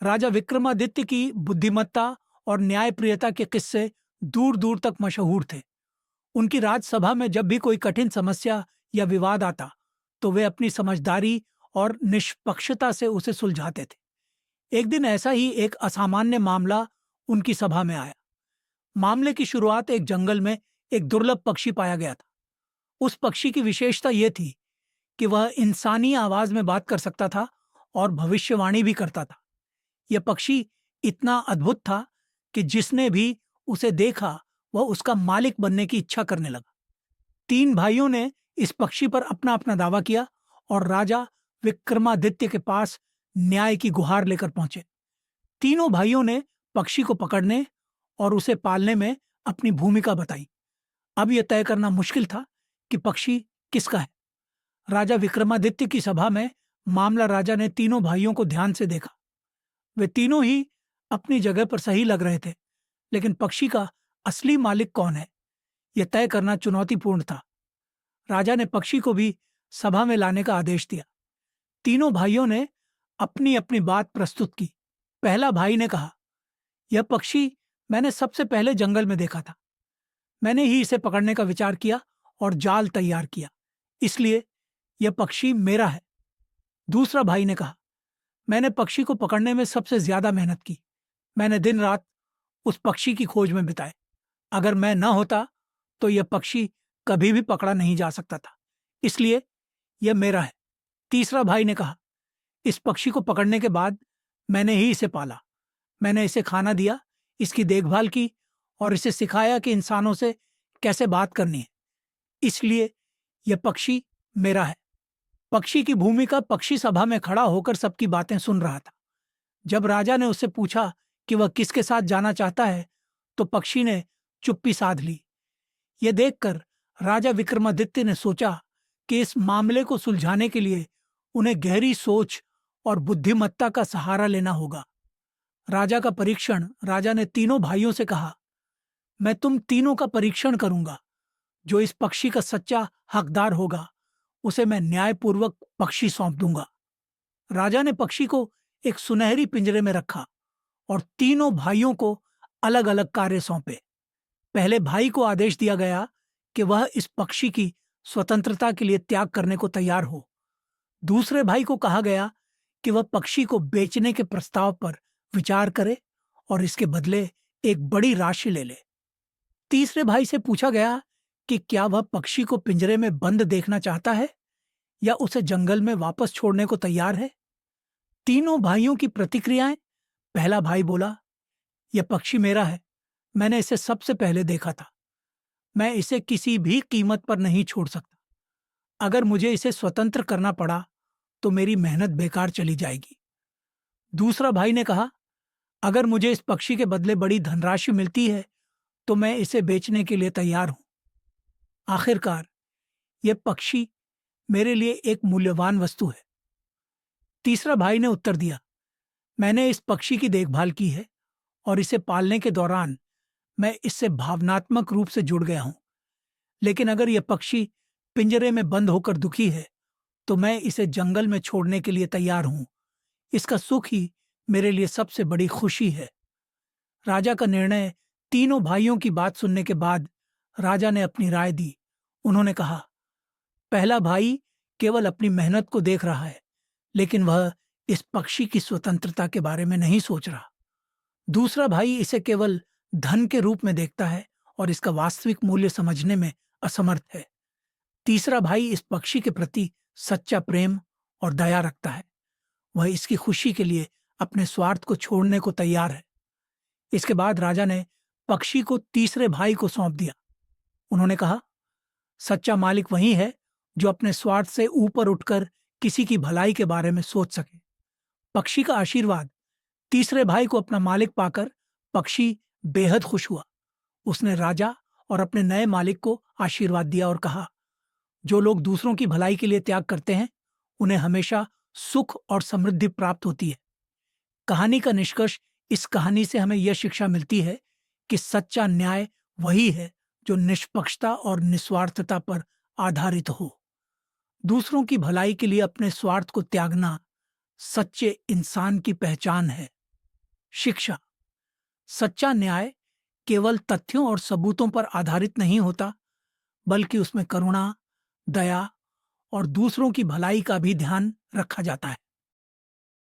राजा विक्रमादित्य की बुद्धिमत्ता और न्यायप्रियता के किस्से दूर दूर तक मशहूर थे। उनकी राजसभा में जब भी कोई कठिन समस्या या विवाद आता, तो वे अपनी समझदारी और निष्पक्षता से उसे सुलझाते थे। एक दिन ऐसा ही एक असामान्य मामला उनकी सभा में आया। मामले की शुरुआत एक जंगल में एक दुर्लभ पक्षी पाया गया था। उस पक्षी की विशेषता यह थी कि वह इंसानी आवाज में बात कर सकता था और भविष्यवाणी भी करता था। यह पक्षी इतना अद्भुत था कि जिसने भी उसे देखा वह उसका मालिक बनने की इच्छा करने लगा। तीन भाइयों ने इस पक्षी पर अपना अपना दावा किया और राजा विक्रमादित्य के पास न्याय की गुहार लेकर पहुंचे। तीनों भाइयों ने पक्षी को पकड़ने और उसे पालने में अपनी भूमिका बताई। अब यह तय करना मुश्किल था कि पक्षी किसका है। राजा विक्रमादित्य की सभा में मामला राजा ने तीनों भाइयों को ध्यान से देखा। वे तीनों ही अपनी जगह पर सही लग रहे थे, लेकिन पक्षी का असली मालिक कौन है, यह तय करना चुनौतीपूर्ण था। राजा ने पक्षी को भी सभा में लाने का आदेश दिया। तीनों भाइयों ने अपनी अपनी बात प्रस्तुत की। पहला भाई ने कहा, यह पक्षी मैंने सबसे पहले जंगल में देखा था। मैंने ही इसे पकड़ने का विचार किया और जाल तैयार किया, इसलिए यह पक्षी मेरा है। दूसरा भाई ने कहा, मैंने पक्षी को पकड़ने में सबसे ज्यादा मेहनत की। मैंने दिन रात उस पक्षी की खोज में बिताए। अगर मैं न होता तो यह पक्षी कभी भी पकड़ा नहीं जा सकता था, इसलिए यह मेरा है। तीसरा भाई ने कहा, इस पक्षी को पकड़ने के बाद मैंने ही इसे पाला। मैंने इसे खाना दिया, इसकी देखभाल की और इसे सिखाया कि इंसानों से कैसे बात करनी है, इसलिए यह पक्षी मेरा है। पक्षी की भूमिका पक्षी सभा में खड़ा होकर सबकी बातें सुन रहा था। जब राजा ने उससे पूछा कि वह किसके साथ जाना चाहता है, तो पक्षी ने चुप्पी साध ली। यह देखकर राजा विक्रमादित्य ने सोचा कि इस मामले को सुलझाने के लिए उन्हें गहरी सोच और बुद्धिमत्ता का सहारा लेना होगा। राजा का परीक्षण। राजा ने तीनों भाइयों से कहा, मैं तुम तीनों का परीक्षण करूंगा। जो इस पक्षी का सच्चा हकदार होगा, उसे मैं न्यायपूर्वक पक्षी सौंप दूंगा। राजा ने पक्षी को एक सुनहरी पिंजरे में रखा और तीनों भाइयों को अलग अलग कार्य सौंपे। पहले भाई को आदेश दिया गया कि वह इस पक्षी की स्वतंत्रता के लिए त्याग करने को तैयार हो। दूसरे भाई को कहा गया कि वह पक्षी को बेचने के प्रस्ताव पर विचार करे और इसके बदले एक बड़ी राशि ले ले। तीसरे भाई से पूछा गया कि क्या वह पक्षी को पिंजरे में बंद देखना चाहता है या उसे जंगल में वापस छोड़ने को तैयार है। तीनों भाइयों की प्रतिक्रियाएं। पहला भाई बोला, यह पक्षी मेरा है। मैंने इसे सबसे पहले देखा था। मैं इसे किसी भी कीमत पर नहीं छोड़ सकता। अगर मुझे इसे स्वतंत्र करना पड़ा तो मेरी मेहनत बेकार चली जाएगी। दूसरा भाई ने कहा, अगर मुझे इस पक्षी के बदले बड़ी धनराशि मिलती है तो मैं इसे बेचने के लिए तैयार हूं। आखिरकार यह पक्षी मेरे लिए एक मूल्यवान वस्तु है। तीसरा भाई ने उत्तर दिया, मैंने इस पक्षी की देखभाल की है और इसे पालने के दौरान मैं इससे भावनात्मक रूप से जुड़ गया हूं। लेकिन अगर यह पक्षी पिंजरे में बंद होकर दुखी है तो मैं इसे जंगल में छोड़ने के लिए तैयार हूं। इसका सुख ही मेरे लिए सबसे बड़ी खुशी है। राजा का निर्णय। तीनों भाइयों की बात सुनने के बाद राजा ने अपनी राय दी। उन्होंने कहा, पहला भाई केवल अपनी मेहनत को देख रहा है, लेकिन वह इस पक्षी की स्वतंत्रता के बारे में नहीं सोच रहा। दूसरा भाई इसे केवल धन के रूप में देखता है और इसका वास्तविक मूल्य समझने में असमर्थ है। तीसरा भाई इस पक्षी के प्रति सच्चा प्रेम और दया रखता है। वह इसकी खुशी के लिए अपने स्वार्थ को छोड़ने को तैयार है। इसके बाद राजा ने पक्षी को तीसरे भाई को सौंप दिया। उन्होंने कहा, सच्चा मालिक वही है जो अपने स्वार्थ से ऊपर उठकर किसी की भलाई के बारे में सोच सके। पक्षी का आशीर्वाद। तीसरे भाई को अपना मालिक पाकर पक्षी बेहद खुश हुआ। उसने राजा और अपने नए मालिक को आशीर्वाद दिया और कहा, जो लोग दूसरों की भलाई के लिए त्याग करते हैं उन्हें हमेशा सुख और समृद्धि प्राप्त होती है। कहानी का निष्कर्ष। इस कहानी से हमें यह शिक्षा मिलती है कि सच्चा न्याय वही है जो निष्पक्षता और निस्वार्थता पर आधारित हो। दूसरों की भलाई के लिए अपने स्वार्थ को त्यागना सच्चे इंसान की पहचान है। शिक्षा। सच्चा न्याय केवल तथ्यों और सबूतों पर आधारित नहीं होता, बल्कि उसमें करुणा, दया और दूसरों की भलाई का भी ध्यान रखा जाता है।